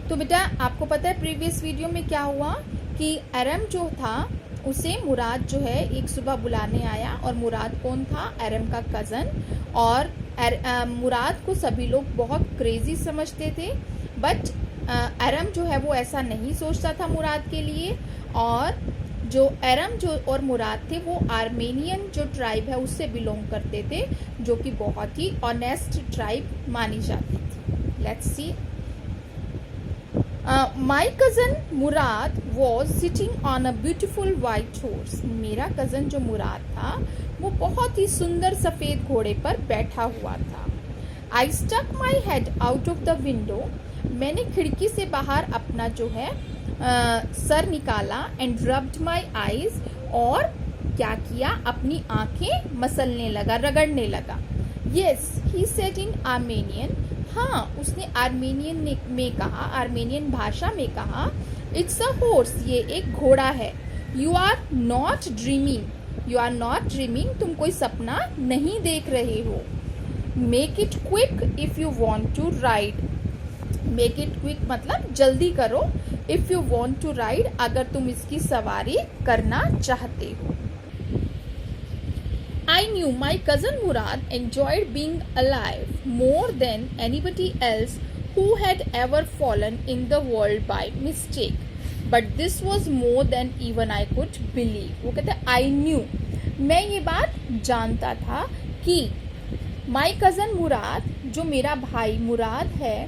तो बेटा आपको पता है प्रीवियस वीडियो में क्या हुआ कि एरम जो था उसे मुराद जो है एक सुबह बुलाने आया। और मुराद कौन था? एरम का कज़न। और मुराद को सभी लोग बहुत क्रेजी समझते थे, बट एरम जो है वो ऐसा नहीं सोचता था मुराद के लिए। और जो एरम जो और मुराद थे वो आर्मेनियन जो ट्राइब है उससे बिलोंग करते थे, जो कि बहुत ही ऑनेस्ट ट्राइब मानी जाती थी। Let's see. My cousin Murad was sitting on a beautiful white horse. मेरा कज़न जो मुराद था वो बहुत ही सुंदर सफ़ेद घोड़े पर बैठा हुआ था। I stuck my head out of the window. मैंने खिड़की से बाहर अपना जो है सर निकाला। एंड रब्ड माई आईज, और क्या किया? अपनी आंखें मसलने लगा, रगड़ने लगा। Yes he said in Armenian. हाँ, उसने आर्मेनियन में कहा, आर्मेनियन भाषा में कहा, इट्स अ हॉर्स, ये एक घोड़ा है। You are not dreaming, you are not dreaming, तुम कोई सपना नहीं देख रहे हो। Make it quick if you want to ride. Make it quick मतलब जल्दी करो। If you want to ride, अगर तुम इसकी सवारी करना चाहते हो। I knew my cousin Murad enjoyed being alive more than anybody else who had ever fallen in the world by mistake. But this was more than even I could believe. वो कहते हैं I knew, मैं ये बात जानता था कि my cousin Murad, जो मेरा भाई मुराद है,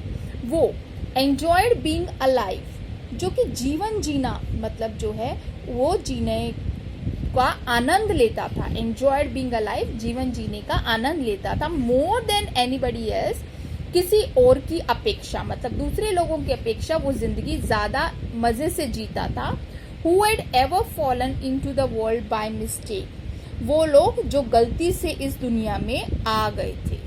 वो enjoyed being alive, जो कि जीवन जीना मतलब जो है वो जीने का आनंद लेता था। एंजॉयड बीइंग अलाइव, जीवन जीने का आनंद लेता था। मोर देन एनीबडी एल्स, किसी और की अपेक्षा, मतलब दूसरे लोगों की अपेक्षा वो जिंदगी ज्यादा मजे से जीता था। Who had ever fallen into the world by mistake, वो लोग जो गलती से इस दुनिया में आ गए थे।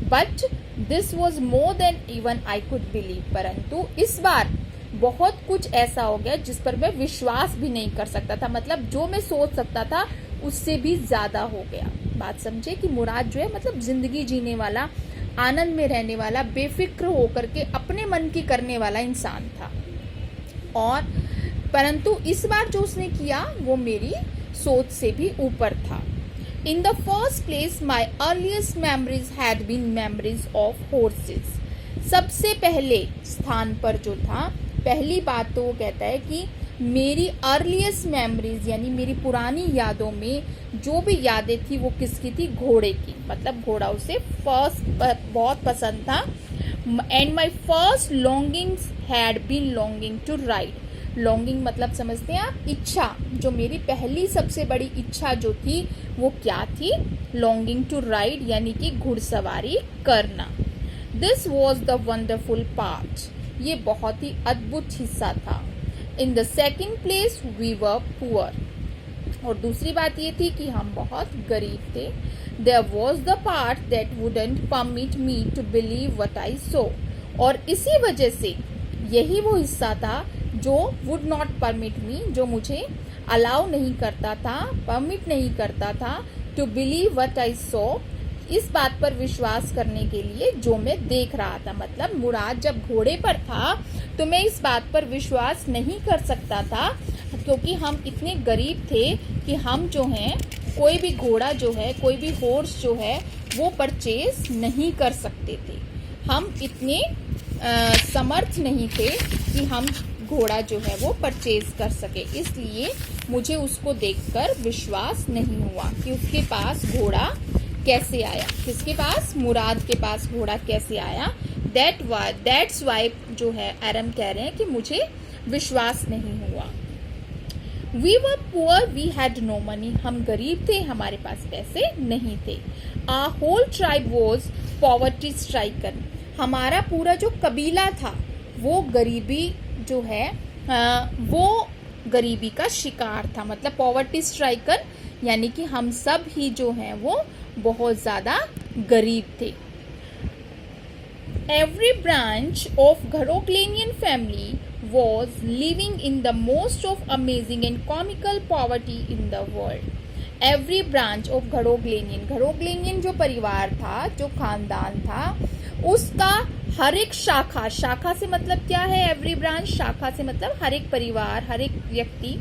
But this was more than even I could believe, परंतु इस बार बहुत कुछ ऐसा हो गया जिस पर मैं विश्वास भी नहीं कर सकता था। मतलब जो मैं सोच सकता था उससे भी ज्यादा हो गया। बात समझे कि मुराद जो है मतलब जिंदगी जीने वाला, आनंद में रहने वाला, बेफिक्र होकर के अपने मन की करने वाला इंसान था। और परंतु इस बार जो उसने किया वो मेरी सोच से भी ऊपर था। In the first place my earliest memories had been memories of horses. सबसे पहले स्थान पर जो था, पहली बात तो वो कहता है कि मेरी अर्लीस्ट मेमोरीज यानी मेरी पुरानी यादों में जो भी यादें थी वो किसकी थी? घोड़े की। मतलब घोड़ा उसे फर्स्ट बहुत पसंद था। And my first longings had been longing to ride. Longing मतलब समझते हैं आप? इच्छा। जो मेरी पहली सबसे बड़ी इच्छा जो थी वो क्या थी? लॉन्गिंग टू राइड यानी कि घुड़सवारी करना। This was the wonderful part, ये बहुत ही अद्भुत हिस्सा था। In the second place we were poor, और दूसरी बात ये थी कि हम बहुत गरीब थे। There was the part that wouldn't permit me to believe what I saw, और इसी वजह से यही वो हिस्सा था जो वुड नॉट परमिट मी, जो मुझे अलाउ नहीं करता था, परमिट नहीं करता था टू बिलीव व्हाट आई सो, इस बात पर विश्वास करने के लिए जो मैं देख रहा था। मतलब मुराद जब घोड़े पर था तो मैं इस बात पर विश्वास नहीं कर सकता था, क्योंकि हम इतने गरीब थे कि हम जो हैं कोई भी घोड़ा जो है, कोई भी हॉर्स जो है वो परचेज नहीं कर सकते थे। हम इतने समर्थ नहीं थे कि हम घोड़ा जो है वो परचेज कर सके। इसलिए मुझे उसको देखकर विश्वास नहीं हुआ कि उसके पास घोड़ा कैसे आया। किसके पास? मुराद के पास घोड़ा कैसे आया? दैट्स वाई जो है एरम कह रहे हैं कि मुझे विश्वास नहीं हुआ। We were poor we had no money, हम गरीब थे, हमारे पास पैसे नहीं थे। Our whole tribe was poverty striker, हमारा पूरा जो कबीला था वो गरीबी जो है वो गरीबी का शिकार था। मतलब पॉवर्टी स्ट्राइकर यानी कि हम सब ही जो हैं वो बहुत ज्यादा गरीब थे। एवरी ब्रांच ऑफ घरोग्लेनियन family was living in the most of amazing and comical poverty in the world. Every branch of घरोग्लेनियन जो परिवार था, जो खानदान था, उसका हर एक शाखा, शाखा से मतलब क्या है, एवरी ब्रांच, शाखा से मतलब हर एक परिवार, हर एक व्यक्ति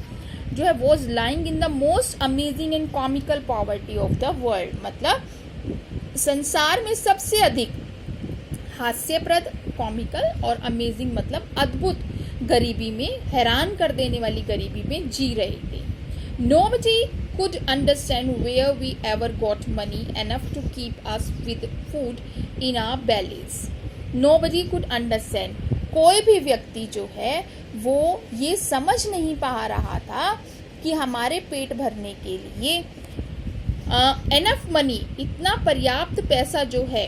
जो है was lying in the most amazing and comical poverty of the world, मतलब संसार में सबसे अधिक हास्यप्रद, कॉमिकल और अमेजिंग मतलब अद्भुत गरीबी में, हैरान कर देने वाली गरीबी में जी रहे थे. Nobody could understand where we ever got money enough to keep us with food in our bellies. Nobody could understand. कोई भी व्यक्ति जो है वो ये समझ नहीं पा रहा था कि हमारे पेट भरने के लिए enough money, इतना पर्याप्त पैसा जो है,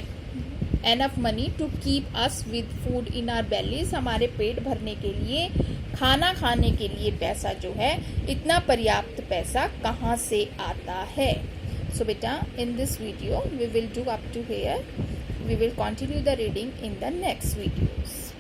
enough money to keep us with food in our bellies, हमारे पेट भरने के लिए, खाना खाने के लिए पैसा जो है, इतना पर्याप्त पैसा कहाँ से आता है. सो बेटा, in this video we will do up to here. We will continue the reading in the next videos.